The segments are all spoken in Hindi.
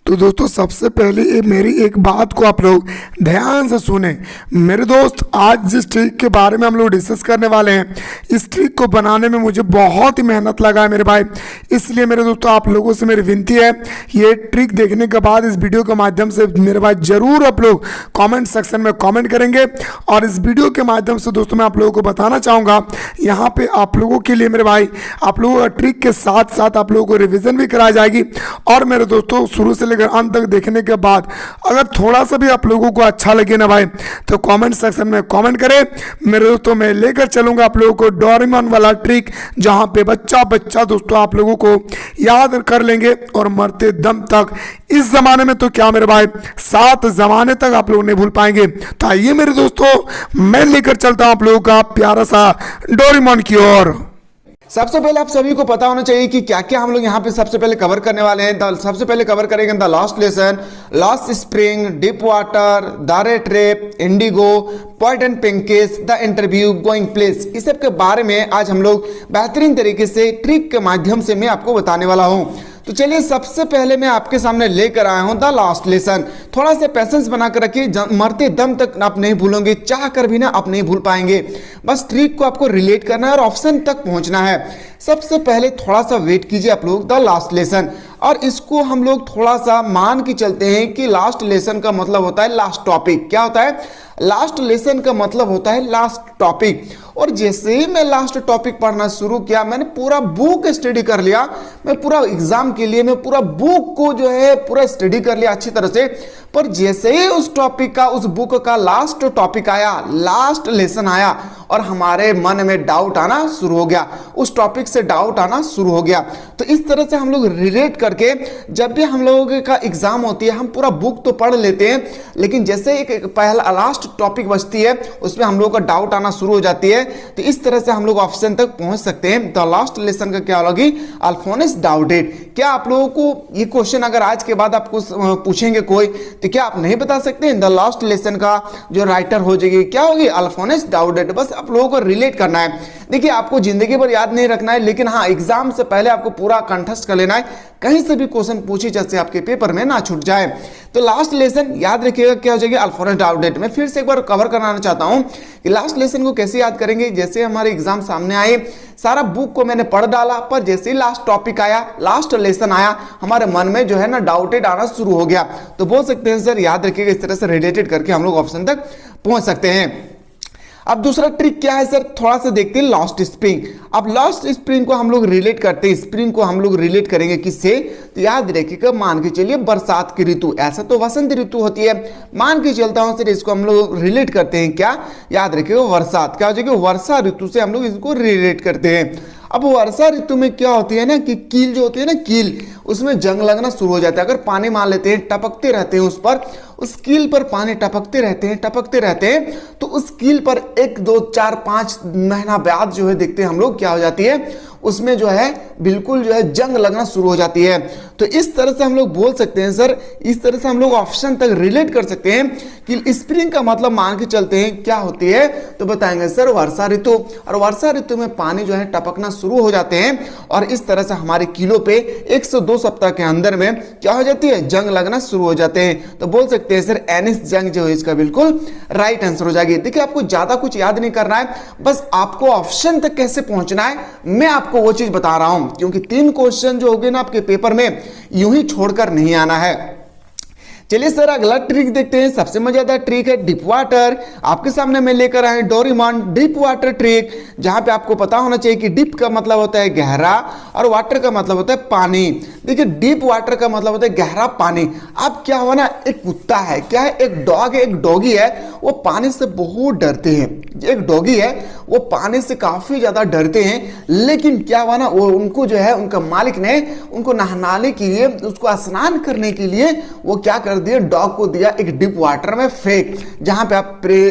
तो दोस्तों सबसे पहले ये मेरी एक बात को आप लोग ध्यान से सुने। मेरे दोस्त, आज जिस ट्रिक के बारे में हम लोग डिस्कस करने वाले हैं, इस ट्रिक को बनाने में मुझे बहुत ही मेहनत लगा है मेरे भाई। इसलिए मेरे दोस्तों आप लोगों से मेरी विनती है, ये ट्रिक देखने के बाद इस वीडियो के माध्यम से मेरे भाई जरूर आप लोग कॉमेंट सेक्शन में कॉमेंट करेंगे। और इस वीडियो के माध्यम से दोस्तों मैं आप लोगों को बताना चाहूँगा, यहाँ पे आप लोगों के लिए मेरे भाई आप लोगों का ट्रिक के साथ साथ आप लोगों को रिविजन भी कराई जाएगी। और मेरे दोस्तों शुरू से लेकर अंत तक देखने के बाद अगर थोड़ा सा भी आप लोगों को अच्छा लगे ना भाई, तो कमेंट सेक्शन में कमेंट करें। मेरे दोस्तों मैं लेकर चलूंगा आप लोगों को डोरेमोन वाला ट्रिक, जहां पे बच्चा बच्चा दोस्तों आप लोगों को याद कर लेंगे और मरते दम तक। इस जमाने में तो क्या मेरे भाई, 7 जमाने तक आप लोग नहीं भूल पाएंगे। तो आइए मेरे दोस्तों मैं लेकर चलता हूं आप लोगों का प्यारा सा डोरेमोन की ओर। सबसे पहले आप सभी को पता होना चाहिए कि क्या क्या हम लोग यहाँ पे सबसे पहले कवर करने वाले हैं। सबसे पहले कवर करेंगे the last lesson, last spring, deep water, the red trap, indigo, point and pinkies, the interview, going place. इस सब के बारे में आज हम लोग बेहतरीन तरीके से ट्रिक के माध्यम से मैं आपको बताने वाला हूँ। तो चलिए सबसे पहले मैं आपके सामने लेकर आया हूं द लास्ट लेसन। थोड़ा सा पेशेंस बनाकर रखिए, मरते दम तक आप नहीं भूलोगे, चाह कर भी ना आप नहीं भूल पाएंगे। बस ट्रिक को आपको रिलेट करना है और ऑप्शन तक पहुंचना है। सबसे पहले थोड़ा सा वेट कीजिए आप लोग, द लास्ट लेसन। और इसको हम लोग थोड़ा सा मान के चलते हैं कि लास्ट लेसन का मतलब होता है लास्ट टॉपिक। क्या होता है? लास्ट लेसन का मतलब होता है लास्ट टॉपिक। और जैसे ही मैं लास्ट टॉपिक पढ़ना शुरू किया, मैंने पूरा बुक स्टडी कर लिया। मैं पूरा एग्जाम के लिए मैं पूरा बुक को जो है पूरा स्टडी कर लिया अच्छी तरह से। पर जैसे ही उस टॉपिक का, उस बुक का लास्ट टॉपिक आया, लास्ट लेसन आया, और हमारे मन में डाउट आना शुरू हो गया, उस टॉपिक से डाउट आना शुरू हो गया। तो इस तरह से हम लोग रिलेट करके जब भी हम लोगों का एग्जाम होती है, हम पूरा बुक तो पढ़ लेते हैं, लेकिन जैसे एक पहला लास्ट टॉपिक बचती है, उसमें हम लोगों का डाउट आना शुरू हो जाती है। तो इस तरह से हम लोग ऑप्शन तक पहुंच सकते हैं। द लास्ट लेसन का क्या होगी? अल्फोंस डाउटेड। क्या आप लोगों को ये क्वेश्चन अगर आज के बाद आपको पूछेंगे कोई, तो क्या आप नहीं बता सकते हैं? द लास्ट लेसन का जो राइटर हो जाएगी क्या होगी? अल्फोंस डाउटेड। बस आप लोगों को रिलेट करना है। देखिए आपको जिंदगी भर याद नहीं रखना है, लेकिन हाँ एग्जाम से पहले आपको पूरा कंठस्थ कर लेना है, कहीं से भी क्वेश्चन पूछे जैसे आपके पेपर में ना छूट जाए। तो लास्ट लेसन याद रखिएगा क्या हो जाएगी? अल्फोंस डाउटेड। मैं फिर से एक बार कवर कराना चाहता हूं कि लास्ट लेसन को कैसे याद करेंगे। जैसे हमारे एग्जाम सामने आए, सारा बुक को मैंने पढ़ डाला, पर जैसे ही लास्ट टॉपिक आया, लास्ट लेसन आया, हमारे मन में जो है ना डाउटेड आना शुरू हो गया। तो बोल सकते हैं सर याद रखिएगा, इस तरह से रिलेटेड करके हम लोग ऑप्शन तक पहुंच सकते हैं। अब दूसरा ट्रिक क्या है सर, थोड़ा सा देखते हैं लास्ट स्प्रिंग। अब लास्ट स्प्रिंग को हम लोग रिलेट करते हैं, स्प्रिंग को हम लोग रिलेट करेंगे किससे? तो याद रखिएगा, मान के चलिए बरसात की ऋतु, ऐसा तो वसंत ऋतु होती है, मान के चलता हूं सर इसको हम लोग रिलेट करते हैं क्या? याद रखिएगा बरसात। क्या हो जाएगा? वर्षा ऋतु से हम लोग इसको रिलेट करते हैं। अब वर्षा ऋतु में क्या होती है ना कि कील जो होती है ना, कील, उसमें जंग लगना शुरू हो जाता है। अगर पानी मान लेते हैं, टपकते रहते हैं उस पर, उस कील पर पानी टपकते रहते हैं, तो उस कील पर 1, 2, 4, 5 महीना बाद जो है देखते हैं हम लोग क्या हो जाती है, उसमें जो है बिल्कुल जो है जंग लगना शुरू हो जाती है। तो इस तरह से हम लोग बोल सकते हैं सर, इस तरह से हम लोग ऑप्शन तक रिलेट कर सकते हैं कि स्प्रिंग का मतलब मान के चलते हैं क्या होती है, तो बताएंगे सर वर्षा ऋतु। और वर्षा ऋतु में पानी जो है टपकना शुरू हो जाते हैं, और इस तरह से हमारे किलो पे 1 से 2 सप्ताह के अंदर में क्या हो जाती है? जंग लगना शुरू हो जाते हैं। तो बोल सकते हैं सर एनिस जंग जो है इसका बिल्कुल राइट आंसर हो जाएगी। देखिए आपको ज्यादा कुछ याद नहीं करना है, बस आपको ऑप्शन तक कैसे पहुंचना है मैं आपको वो चीज बता रहा हूं, क्योंकि 3 क्वेश्चन जो होंगे ना आपके पेपर में, यूं ही छोड़कर नहीं आना है। चलिए सर अगला ट्रिक देखते हैं। सबसे मजेदार ट्रिक है डीप वाटर। आपके सामने मैं लेकर आए डोरेमोन डीप वाटर ट्रिक, जहां पे आपको पता होना चाहिए कि डीप का मतलब होता है गहरा और वाटर का मतलब होता है पानी। देखिए डीप वाटर का मतलब होता है गहरा पानी। अब क्या हुआ ना, एक कुत्ता है, क्या है, एक डॉग है, एक डॉगी है, वो पानी से बहुत डरते हैं। एक डॉगी है, वो पानी से काफी ज्यादा डरते हैं, लेकिन क्या हुआ ना, वो उनको जो है उनका मालिक ने उनको नहलाने के लिए, उसको स्नान करने के लिए वो क्या कर दिया, डॉग को दिया एक डीप वाटर में फेंक। जहां पे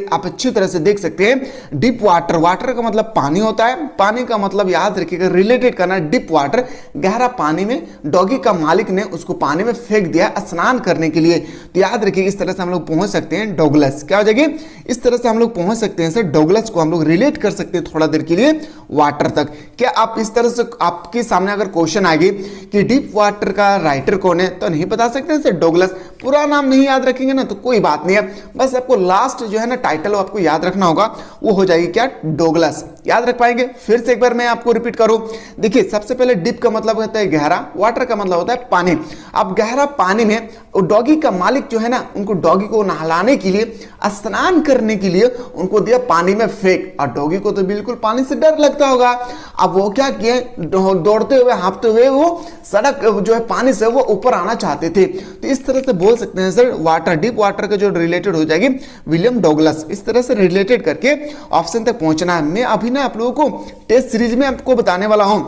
आप अच्छी तरह से देख सकते हैं डीप वाटर, वाटर का मतलब पानी होता है, पानी का मतलब याद रखिएगा रिलेटेड करना है डीप वाटर, गहरा पानी में डॉगी का मालिक ने उसको पानी में फेंक दिया स्नान करने के लिए। तो याद रखिए इस तरह से हम लोग पहुंच सकते हैं डॉगलस। क्या हो जाएगी? इस तरह से हम लोग पहुंच सकते हैं सर डॉगलस को हम लोग रिलेट कर सकते हैं थोड़ा देर के लिए वाटर तक। क्या आप इस तरह से आपके सामने अगर क्वेश्चन आएगी कि डीप वाटर का राइटर कौन है तो नहीं बता सकते हैं सर डोगलस। पूरा नाम नहीं याद रखेंगे ना तो कोई बात नहीं है, बस आपको लास्ट जो है ना टाइटल आपको याद रखना होगा, वो हो जाएगी क्या, डोगलस। याद रख पाएंगे? फिर से एक बार मैं आपको रिपीट करूं। देखिए सबसे पहले डीप का मतलब होता है गहरा, वाटर का मतलब होता है पानी। अब गहरा पानी में डॉगी का मालिक जो है ना, उनको डॉगी को नहलाने के लिए, स्नान करने के लिए उनको दिया पानी में फेंक, और डॉगी को तो बिल्कुल पानी से डर लगता होगा। अब वो क्या किए, दौड़ते हुए हाँफते हुए वो सड़क जो है पानी से वो ऊपर आना चाहते थे। तो इस तरह से बोल सकते हैं सर वाटर, डीप वाटर का जो रिलेटेड हो जाएगी विलियम डोगलस। इस तरह से रिलेटेड करके ऑप्शन तक पहुंचना है। मैं अभी ना आप लोगों को टेस्ट सीरीज में आपको बताने वाला हूं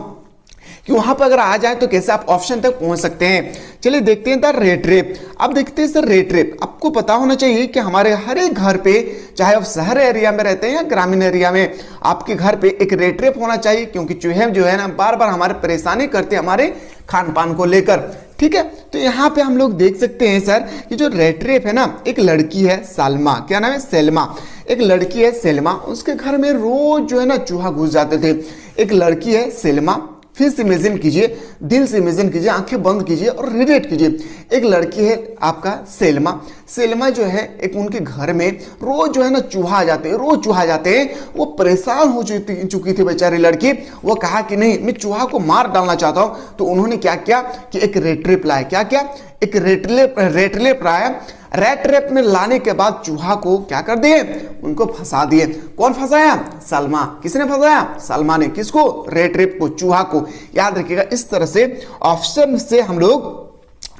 कि वहां पर अगर आ जाए तो कैसे आप ऑप्शन तक पहुंच सकते हैं। चलिए देखते हैं द रेट रेप। अब देखते हैं सर रेट रेप। आपको पता होना चाहिए कि हमारे हर एक घर पे, चाहे आप शहर एरिया में रहते हैं या ग्रामीण एरिया में, आपके घर पे एक रेट रेप होना चाहिए, क्योंकि चूहे जो है ना बार बार हमारे परेशानी करते हैं हमारे खान पान को लेकर। ठीक है, तो यहाँ पे हम लोग देख सकते हैं सर कि जो रेट रेप है ना, एक लड़की है सलमा, क्या नाम है, सेल्मा। एक लड़की है सेल्मा, उसके घर में रोज जो है ना चूहा घुस जाते थे। एक लड़की है सेल्मा, फिर से इमेजिन कीजिए, दिल से इमेजिन कीजिए, आंखें बंद कीजिए और रिलेट कीजिए। एक लड़की है आपका सेल्मा। सेल्मा जो है एक उनके घर में रोज जो है ना चूहा आ जाते हैं, रोज चूहा आ जाते हैं। वो परेशान हो चुकी थी बेचारी लड़की। वो कहा कि नहीं, मैं चूहा को मार डालना चाहता हूं। तो उन्होंने क्या किया कि एक रेट रेप लाया। क्या क्या, एक रेट रेप लाया। रेट रेप में लाने के बाद चूहा को क्या कर दिए, उनको फंसा दिए। कौन फंसाया, सलमा। किसने फंसाया, सलमा ने। किसको, रेट रेप को, चूहा को। याद रखिएगा, इस तरह से ऑप्शन से हम लोग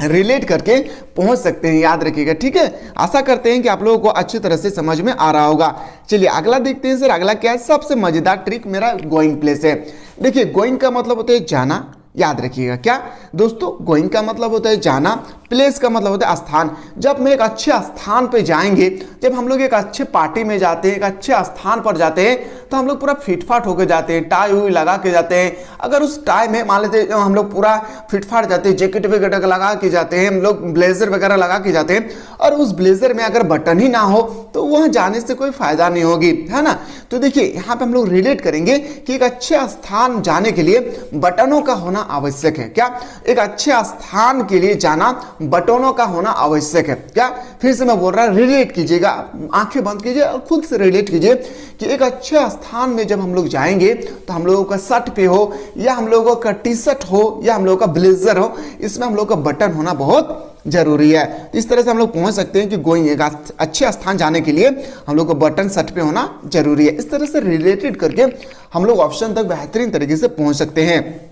रिलेट करके पहुंच सकते हैं। याद रखिएगा, ठीक है। आशा करते हैं कि आप लोगों को अच्छी तरह से समझ में आ रहा होगा। चलिए अगला देखते हैं सर। अगला क्या है, सबसे मजेदार ट्रिक मेरा गोइंग प्लेस है। देखिए गोइंग का मतलब होता है जाना। याद रखिएगा क्या दोस्तों, गोइंग का मतलब होता है जाना, प्लेस का मतलब होता है स्थान। जब मैं एक अच्छे स्थान पे जाएंगे, जब हम लोग एक अच्छे पार्टी में जाते हैं, एक अच्छे स्थान पर जाते हैं, तो हम लोग पूरा फिटफाट होकर जाते हैं, टाई हुई लगा के जाते हैं। अगर उस टाई में मान लेते हैं हम लोग पूरा फिटफाट जाते हैं, जैकेट वगैरह लगा के जाते हैं, हम लोग ब्लेजर वगैरह लगा के जाते हैं, और उस ब्लेजर में अगर बटन ही ना हो तो वहां जाने से कोई फायदा नहीं होगी, है ना। तो देखिए यहाँ पे हम लोग रिलेट करेंगे कि एक अच्छे स्थान जाने के लिए बटनों का होना आवश्यक है। क्या, एक अच्छे स्थान के लिए जाना बटनों का होना आवश्यक है। क्या, फिर से मैं बोल रहा हूं, रिलेट कीजिएगा, आंखें बंद कीजिए और खुद से रिलेट कीजिए कि एक अच्छे स्थान में जब हम लोग जाएंगे तो हम लोगों का शर्ट पे हो, या हम लोगों का टी शर्ट हो, या हम लोगों का ब्लेजर हो, इसमें हम लोग का बटन होना बहुत जरूरी है। इस तरह से हम लोग पहुंच सकते हैं कि गोइंग, एक अच्छे स्थान जाने के लिए हम लोग को बटन शर्ट पे होना जरूरी है। इस तरह से रिलेटेड करके हम लोग ऑप्शन तक बेहतरीन तरीके से पहुंच सकते हैं।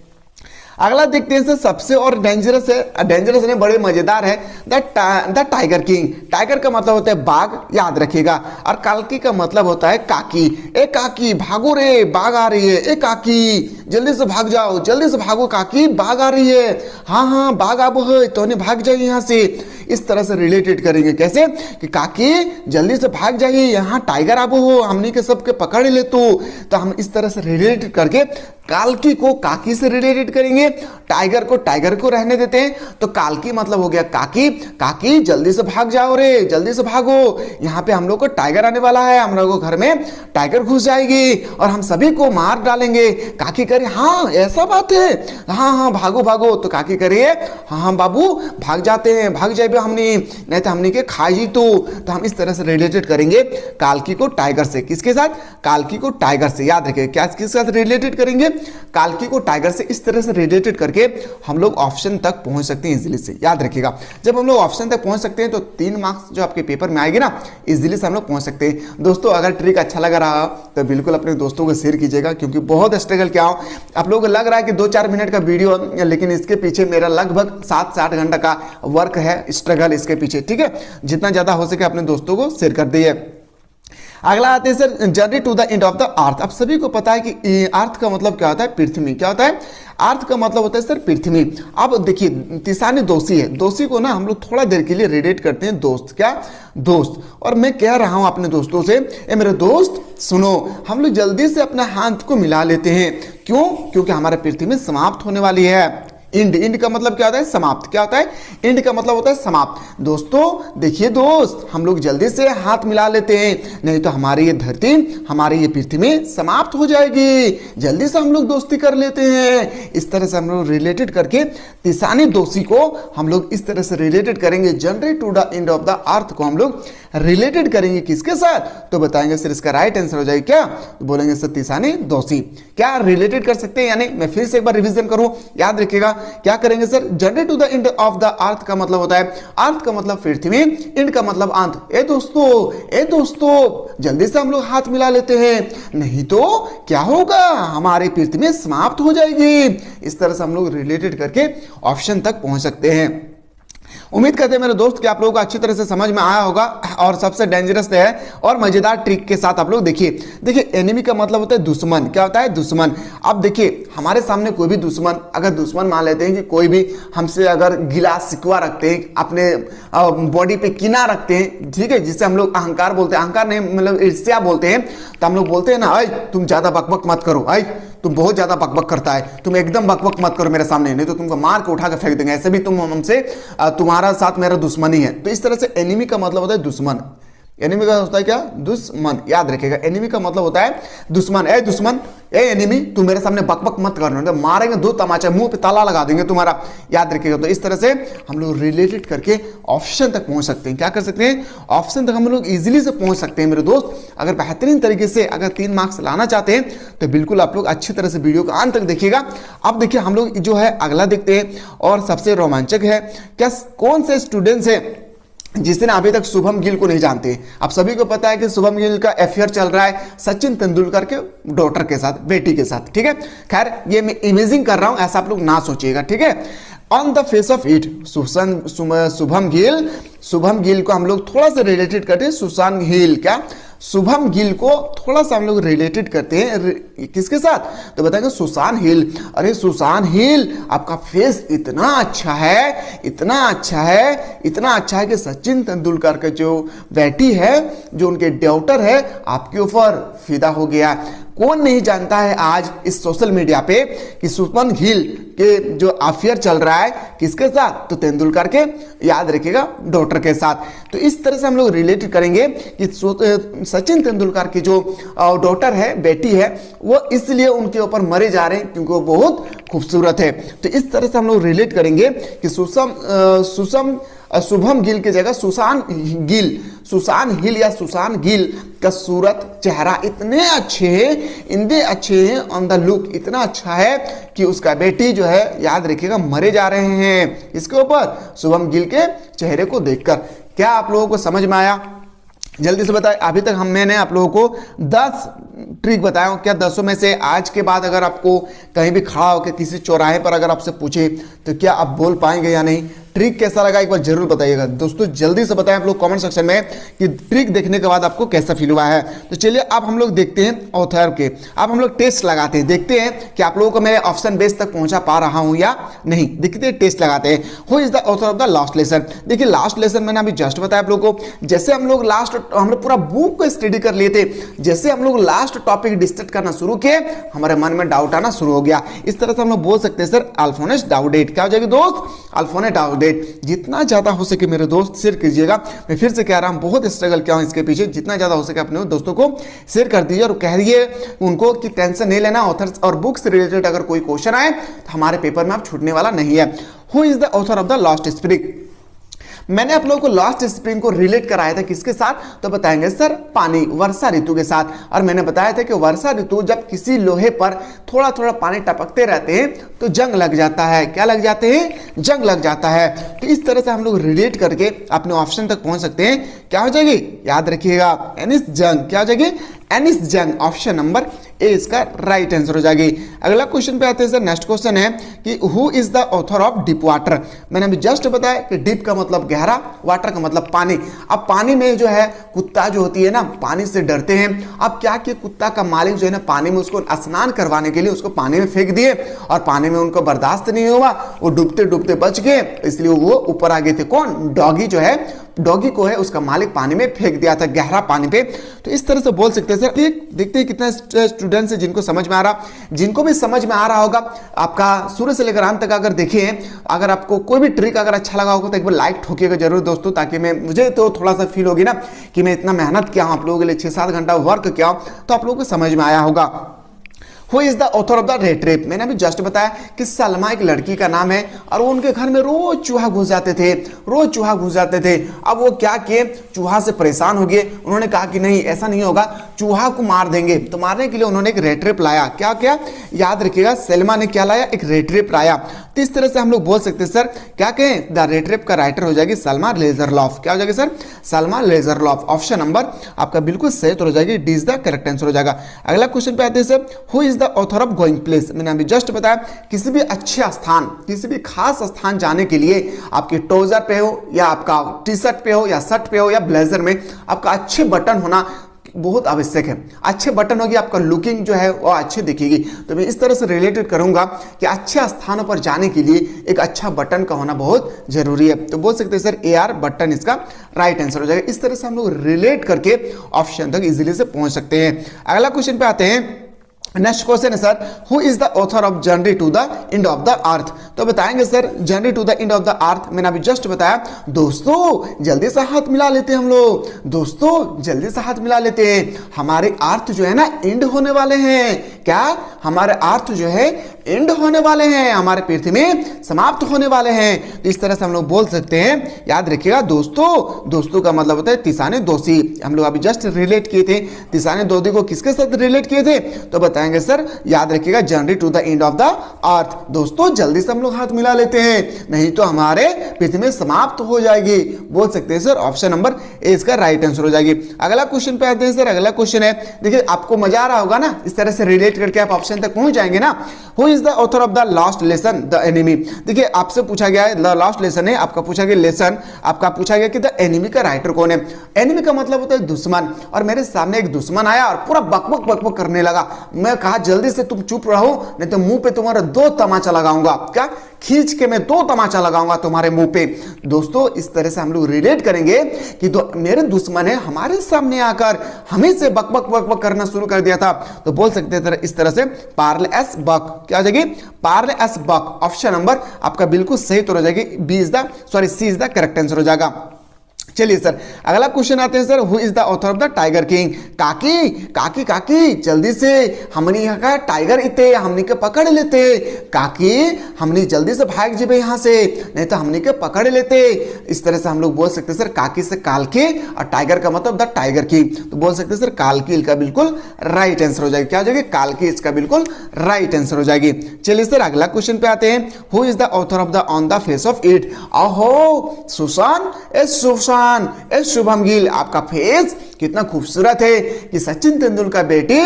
अगला देखते हैं सर, सबसे और डेंजरस है, डेंजरस नहीं बड़े मजेदार है, द टाइगर किंग। टाइगर का मतलब होता है बाघ, याद रखिएगा। और काल्की का मतलब होता है काकी। ए काकी भागो रे, बाघ आ रही है। ए काकी जल्दी से भाग जाओ, जल्दी से भागो काकी, बाघ आ रही है। हाँ हाँ बाघ आबो है, तो भाग जाइए यहाँ से। इस तरह से रिलेटेड करेंगे, कैसे कि काकी जल्दी से भाग जाइए, यहाँ टाइगर आबो हो, हमने के सबके पकड़ ले। तो हम इस तरह से रिलेटेड करके काल्की को काकी से रिलेटेड करेंगे, टाइगर को रहने देते हैं। तो काल्की मतलब हो गया काकी। काकी जल्दी से भाग जाओ रे, जल्दी से भागो, यहाँ पे हम लोग को टाइगर आने वाला है, हम लोगों को घर में टाइगर घुस जाएगी और हम सभी को मार डालेंगे। काकी करे हाँ ऐसा बात है, हाँ हाँ भागो भागो। तो काकी करे हाँ हाँ बाबू भाग जाते हैं, भाग जाए हमने, नहीं तो हमने के खाई जी। तो हम इस तरह से रिलेटेड करेंगे काल्की को टाइगर से। किसके साथ, काल्की को टाइगर से। याद रखिए क्या, किसके साथ रिलेटेड करेंगे, काल्की को टाइगर से। इस तरह से रिलेटेड करके हम लोग ऑप्शन तक पहुंच सकते हैं इजीली से। याद रखिएगा, जब हम लोग ऑप्शन तक पहुंच सकते हैं तो 3 मार्क्स जो आपके पेपर में आएगी ना, इजीली से हम लोग पहुंच सकते हैं। दोस्तों अगर ट्रिक अच्छा लग रहा तो बिल्कुल अपने दोस्तों को शेयर कीजिएगा, क्योंकि बहुत स्ट्रगल किया हूं। आप लोगों को लग रहा है कि 2-4 मिनट का वीडियो, लेकिन इसके पीछे मेरा लगभग 7 से 8 घंटा का वर्क है, स्ट्रगल इसके पीछे। ठीक है, जितना ज्यादा हो सके अपने दोस्तों को शेयर कर दिए। अगला आते हैं sir, journey to the end of the earth. अब सभी को पता है कि अर्थ का मतलब क्या होता है, पृथ्वी। क्या होता है, अर्थ का मतलब होता है सर पृथ्वी। अब देखिए तिसानी दोषी है, दोषी को ना हम लोग थोड़ा देर के लिए रिलेट करते हैं दोस्त। क्या, दोस्त। और मैं कह रहा हूं अपने दोस्तों से, ए मेरे दोस्त सुनो, हम लोग जल्दी से अपना हाथ को मिला लेते हैं। क्यों, क्योंकि हमारा पृथ्वी समाप्त होने वाली है। इंड का मतलब क्या होता है? समाप्त। क्या होता है? इंड का मतलब होता है समाप्त। दोस्तों देखिए दोस्त, हम लोग जल्दी से हाथ मिला लेते हैं, नहीं तो हमारी ये धरती, हमारी ये पृथ्वी समाप्त हो जाएगी। जल्दी से हम लोग दोस्ती कर लेते हैं। इस तरह से हम लोग रिलेटेड करके तीसानी दोषी को हम लोग इस तरह से रिलेटेड करेंगे। Generally to the end of the earth को हम लोग रिलेटेड करेंगे किसके साथ? तो बताएंगे सर इसका राइट आंसर हो जाएगा क्या? तो बोलेंगे सर तीसानी दोषी। क्या रिलेटेड कर सकते हैं? यानी मैं फिर से एक बार रिवीजन करूं, याद रखिएगा क्या करेंगे sir? Generally to the end of the earth का मतलब होता है, अर्थ का मतलब पृथ्वी, एंड का मतलब अंत। ए दोस्तों जल्दी से हम लोग हाथ मिला लेते हैं, नहीं तो क्या होगा? हमारी पृथ्वी समाप्त हो जाएगी। इस तरह से हम लोग रिलेटेड करके ऑप्शन तक पहुंच सकते हैं। उम्मीद करते हैं मेरे दोस्त कि आप लोगों को अच्छी तरह से समझ में आया होगा। और सबसे डेंजरस है और मजेदार ट्रिक के साथ आप लोग देखिए एनिमी का मतलब होता है दुश्मन। क्या होता है? दुश्मन। अब देखिए हमारे सामने कोई भी दुश्मन, अगर दुश्मन मान लेते हैं कि कोई भी हमसे अगर गिला शिकवा रखते हैं, अपने बॉडी पे किना रखते हैं, ठीक है, जिससे हम लोग अहंकार बोलते हैं, अहंकार नहीं मतलब ईर्ष्या बोलते हैं, तो हम लोग बोलते हैं ना, आई तुम ज्यादा बकबक मत करो, आई तुम बहुत ज्यादा बकबक करता है, तुम एकदम बकबक मत करो मेरे सामने, नहीं तो तुमको मार के उठा के फेंक देंगे, ऐसे भी तुम हमसे, तुम्हारा साथ मेरा दुश्मनी है। तो इस तरह से एनिमी का मतलब होता है दुश्मन। एनिमी का होता है क्या? दुश्मन। याद रखिएगा एनिमी का मतलब होता है दुश्मन। ए दुश्मन, ए एनिमी, तू मेरे सामने बकबक मत करना, तो मारेंगे दो तमाचा, मुंह पे ताला लगा देंगे तुम्हारा। याद रखिएगा। तो इस तरह से हम लोग रिलेटेड करके ऑप्शन तक पहुंच सकते हैं। क्या कर सकते हैं? ऑप्शन तक हम लोग इजीली से पहुंच सकते हैं मेरे दोस्त। अगर बेहतरीन तरीके से अगर 3 मार्क्स लाना चाहते हैं तो बिल्कुल आप लोग अच्छी तरह से वीडियो का अंत तक देखिएगा। अब देखिए हम लोग जो है अगला देखते हैं, और सबसे रोमांचक है, क्या कौन से स्टूडेंट्स है जिसने अभी तक शुभम गिल को नहीं जानते। आप सभी को पता है कि शुभम गिल का अफेयर चल रहा है सचिन तेंदुलकर के डॉटर के साथ, बेटी के साथ, ठीक है। खैर ये मैं इमेजिंग कर रहा हूं, ऐसा आप लोग ना सोचिएगा, ठीक है। On the face of it Shubham Gill को हम लोग थोड़ा सा रिलेटेड करते हैं सुशांत गिल। क्या? शुभम गिल को थोड़ा सा हम लोग रिलेटेड करते हैं किसके साथ? तो बताएंगे सुशांत हिल। अरे सुशांत हिल, आपका फेस इतना अच्छा है, इतना अच्छा है, इतना अच्छा है कि सचिन तेंदुलकर का जो बेटी है, जो उनके डॉटर है, आपके ऊपर फिदा हो गया। कौन नहीं जानता है आज इस सोशल मीडिया पे कि शुभमन गिल के जो अफेयर चल रहा है किसके साथ? तो तेंदुलकर के, याद रखिएगा, डॉटर के साथ। तो इस तरह से हम लोग रिलेटेड करेंगे कि सचिन तेंदुलकर की जो डॉटर है, बेटी है, वो इसलिए उनके ऊपर मरे जा रहे हैं क्योंकि वो बहुत खूबसूरत है। तो इस तरह से हम लोग रिलेट करेंगे कि शुभम गिल की जगह सुशांत हिल या सुशांत गिल का सूरत, चेहरा इतने अच्छे हैं, ऑन द लुक इतना अच्छा है कि उसका बेटी जो है, याद रखिएगा, मरे जा रहे हैं इसके ऊपर, शुभम गिल के चेहरे को देखकर। क्या आप लोगों को समझ में आया? जल्दी से बताएं। अभी तक मैंने आप लोगों को 10 ट्रिक बताया हूं। क्या 10 में से आज के बाद अगर आपको कहीं भी खड़ा होकर किसी चौराहे पर अगर आपसे पूछे तो क्या आप बोल पाएंगे या नहीं? ट्रिक कैसा लगा एक बार जरूर बताइएगा दोस्तों। जल्दी से बताएं आप लोग कमेंट सेक्शन में कि ट्रिक देखने के बाद आपको कैसा फील हुआ है। तो चलिए अब हम लोग देखते हैं ऑथर के, अब हम लोग टेस्ट लगाते हैं, देखते हैं कि आप लोगों को मैं ऑप्शन बेस तक पहुंचा पा रहा हूं या नहीं। देखते हैं, टेस्ट लगाते हैं। Who is the author of the last lesson? देखिए लास्ट लेसन मैंने अभी जस्ट बताया आप लोगों को। जैसे हम लोग पूरा बुक को स्टडी कर लिए थे, जैसे हम लोग लास्ट टॉपिक डिस्कस करना शुरू किए, हमारे मन में डाउट आना शुरू हो गया। इस तरह से हम लोग बोल सकते हैं सर अल्फोनेस डाउडेट। क्या हो जाएगी दोस्त? अल्फोनेस डाउडेट। जितना ज्यादा हो सके मेरे दोस्त शेयर कीजिएगा। मैं फिर से कह रहा हूं, बहुत स्ट्रगल किया हूं इसके पीछे। जितना ज्यादा हो सके अपने दोस्तों को शेयर कर दीजिए और कह दिए उनको कि टेंशन नहीं लेना, ऑथर्स और बुक्स से रिलेटेड अगर कोई क्वेश्चन आए तो हमारे पेपर में आप छूटने वाला नहीं है। Who is the author of the last spring? मैंने आप लोगों को लास्ट स्प्रिंग को रिलेट कराया था किसके साथ? तो बताएंगे सर पानी, वर्षा ऋतु के साथ। और मैंने बताया था कि वर्षा ऋतु जब किसी लोहे पर थोड़ा थोड़ा पानी टपकते रहते हैं तो जंग लग जाता है। क्या लग जाते हैं? जंग लग जाता है। तो इस तरह से हम लोग रिलेट करके अपने ऑप्शन तक पहुंच सकते हैं। क्या हो जाएगी? याद रखिएगा, एनिस जंग। क्या हो जाएगी? एनिस जंग। ऑप्शन नंबर ए इसका राइट आंसर हो जाएगी। अगला क्वेश्चन पे आते हैं सर। नेक्स्ट क्वेश्चन है कि who is the author of deep water? मैंने अभी जस्ट बताया कि डीप का मतलब गहरा, वाटर का मतलब पानी। अब पानी में जो है कुत्ता जो होती है ना, पानी से डरते हैं। अब क्या कि कुत्ता का मालिक जो है ना, पानी में उसको स्नान करवाने के लिए उसको पानी में फेंक दिए और पानी में उनको बर्दाश्त नहीं हुआ, वो डूबते डूबते बच गए, इसलिए वो ऊपर आ गए थे। कौन? डॉगी जो है डॉगी को है उसका मालिक पानी में फेंक दिया था, गहरा पानी पे। तो इस तरह से बोल सकते हैं सर। देखते हैं कितना स्टूडेंट्स है जिनको समझ में आ रहा, जिनको भी समझ में आ रहा होगा आपका शुरू से लेकर अंत तक अगर देखिए, अगर आपको कोई भी ट्रिक अगर अच्छा लगा होगा तो एक बार लाइक ठोकिएगा जरूर दोस्तों, ताकि मुझे तो थोड़ा सा फील होगी ना कि मैं इतना मेहनत किया हूं आप लोगों के लिए, 6-7 घंटा वर्क किया हूं, तो आप लोगों को समझ में आया होगा। Who is the author of the rate rape? मैंने अभी जस्ट बताया कि सलमा एक लड़की का नाम है और वो उनके घर में रोज चूहा घुस जाते थे, रोज चूहा घुस जाते थे। अब वो क्या किए, चूहा से परेशान हो गए। उन्होंने कहा कि नहीं ऐसा नहीं होगा, चूहा को मार देंगे। तो मारने के लिए उन्होंने एक रेट रेप लाया। क्या क्या याद रखिएगा, सलमा ने क्या लाया, एक रेट रेप लाया। तो इस तरह से हम लोग बोल सकते हैं सर, क्या कहें, द रेट रेप का राइटर हो जाएगी सलमा लेजरलॉफ। क्या हो जाएगी सर, सलमा लेजरलॉफ। ऑप्शन नंबर आपका बिल्कुल सही तो हो जाएगी, D is the correct answer हो जाएगा। अगला क्वेश्चन पे आते हैं sir, who is the author of going place? मैंने अभी जस्ट बताया किसी भी अच्छे स्थान, किसी भी खास स्थान जाने के लिए आपके ट्राउजर पे हो या आपका टी शर्ट पे हो या शर्ट पे हो या ब्लेजर में आपका अच्छे बटन होना बहुत आवश्यक है। अच्छे बटन होगी, आपका लुकिंग जो है वो अच्छी दिखेगी। तो मैं इस तरह से रिलेटेड करूंगा कि अच्छे स्थानों पर जाने के लिए एक अच्छा बटन का होना बहुत जरूरी है। तो बोल सकते हैं सर AR बटन इसका राइट आंसर हो जाएगा। इस तरह से हम लोग रिलेट करके ऑप्शन तक इजीली से पहुंच सकते हैं। अगला क्वेश्चन पे आते हैं। नेक्स्ट क्वेश्चन है sir, who is the author of journey to the end of the earth? तो बताएंगे sir journey to the end of the earth. मैंने अभी जस्ट बताया दोस्तों जल्दी से हाथ मिला लेते हैं हम लोग, दोस्तों जल्दी से हाथ मिला लेते हैं। हमारे अर्थ जो है ना एंड होने वाले हैं। क्या हमारे अर्थ जो है एंड होने वाले हैं, हमारे पृथ्वी में समाप्त होने वाले हैं। तो इस तरह से हम लोग बोल सकते हैं। याद रखिएगा दोस्तों, दोस्तों का मतलब होता है तिसाने दोषी। हम लोग अभी जस्ट रिलेट किए थे, तिसाने दोषी को किसके साथ रिलेट किए थे? तो बताएंगे सर, याद रखिएगा journey to the end of the earth. दोस्तों जल्दी से हम लोग हाथ मिला लेते हैं, नहीं तो हमारे पृथ्वी में समाप्त हो जाएगी। बोल सकते हैं सर ऑप्शन नंबर ए इसका राइट आंसर हो जाएगी। अगला क्वेश्चन पे आते हैं सर। अगला क्वेश्चन है, देखिए आपको मजा आ रहा होगा ना, इस तरह से रिलेट करके आप ऑप्शन तक पहुंच जाएंगे ना। Who is the author of the last lesson the enemy? देखिए आपसे पूछा गया है, द लास्ट लेसन है आपका, पूछा गया लेसन आपका, पूछा गया कि द एनिमी का राइटर कौन है। एनिमी का मतलब होता है दुश्मन, और मेरे सामने एक दुश्मन आया और पूरा बकबक बकबक करने लगा। मैं कहा जल्दी से तुम चुप रहो, नहीं तो मुंह पे तुम्हारा 2 तमाचा लगाऊंगा। क्या खींच के मैं 2 तमाचा लगाऊंगा तुम्हारे मुंह पे। दोस्तों इस तरह से हम लोग रिलेट करेंगे कि मेरे दुश्मन है हमारे सामने आकर हमें से बकबक बकबक करना शुरू कर दिया था। तो बोल सकते हैं इस तरह से पार्ले एस बक। क्या हो जाएगी, Pearl S Buck. Option number आपका बिल्कुल सही तो हो जाएगी, C is the correct answer हो जाएगा। चलिए सर अगला क्वेश्चन आते हैं sir, who is the author of the tiger king? काकी काकी काकी जल्दी से हमने यहाँ का टाइगर इते हमने के पकड़ लेते। काकी हमने जल्दी से भाग जेबे यहाँ से, नहीं तो हमने के पकड़ लेते। इस तरह से हम लोग बोल सकते हैं सर काकी से कालके, और टाइगर का मतलब द टाइगर किंग। तो बोल सकते हैं सर कालकी का बिल्कुल राइट आंसर हो जाएगी। क्या हो जाएगी, कालकी इसका बिल्कुल राइट आंसर हो जाएगी। चलिए सर अगला क्वेश्चन पे आते हैं, who is the author of the on the face of it? अहो सुशान, ए शुभम गिल, आपका फेस कितना खूबसूरत है कि सचिन तेंदुलकर बेटी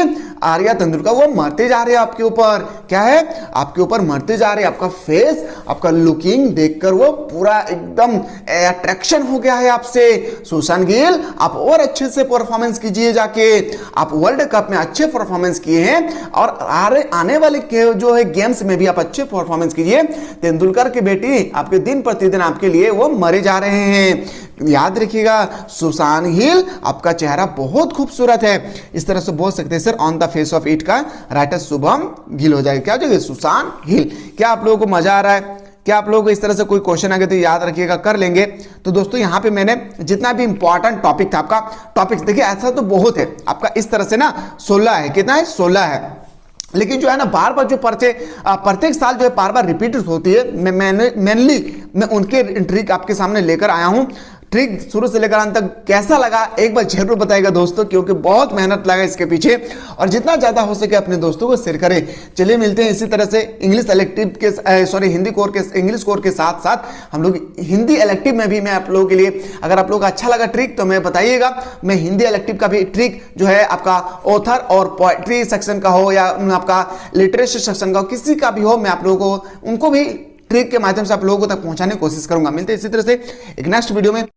आर्या तेंदुलकर वो मरते जा रहे हैं आपके ऊपर। क्या है, आपके ऊपर मरते जा रहे हैं। आपका फेस, आपका लुकिंग देखकर वो पूरा एकदम अट्रैक्शन हो गया है आपसे। सुशांत गिल आप और अच्छे से परफॉर्मेंस कीजिए, जाके आप वर्ल्ड कप में अच्छे परफॉर्मेंस किए हैं और आने वाले जो है गेम्स में भी आप अच्छे परफॉर्मेंस कीजिए। तेंदुलकर की बेटी आपके दिन प्रतिदिन आपके लिए वो मरे जा रहे हैं। याद रखिएगा सुशांत गिल आपका चेहरा बहुत खूबसूरत है। इस तरह से बोल सकते हैं sir on the face of it का राइटर शुभम गिल हो जाएगा। क्या हो जाएगा, सुशांत गिल। क्या आप लोगों को मजा आ रहा है? क्या आप लोगों को इस तरह से कोई क्वेश्चन आ गया तो याद रखिएगा, कर लेंगे। तो दोस्तों यहाँ पे मैंने जितना भी इंपॉर्टेंट टॉपिक था आपका, टॉपिक देखिए ऐसा तो बहुत है आपका, इस तरह से ना 16 है। कितना है, 16 है। लेकिन जो है ना बार बार जो प्रत्येक साल जो है बार बार रिपीट होती है, मैं उनके ट्रिक आपके सामने लेकर आया हूं। ट्रिक शुरू से लेकर अंत तक कैसा लगा एक बार जरूर बताइएगा दोस्तों, क्योंकि बहुत मेहनत लगा इसके पीछे, और जितना ज्यादा हो सके अपने दोस्तों को शेयर करें। चलिए मिलते हैं इसी तरह से इंग्लिश इलेक्टिव के इंग्लिश कोर के साथ साथ हम लोग हिंदी इलेक्टिव में भी मैं आप लोगों के लिए, अगर आप लोगों को अच्छा लगा ट्रिक तो मैं बताइएगा। मैं हिंदी इलेक्टिव का भी ट्रिक जो है आपका ऑथर और पोएट्री सेक्शन का हो या आपका लिटरेचर सेक्शन का हो, किसी का भी हो, मैं आप लोगों को उनको भी ट्रिक के माध्यम से आप लोगों तक पहुंचाने की कोशिश करूंगा। मिलते हैं इसी तरह से एक नेक्स्ट वीडियो में।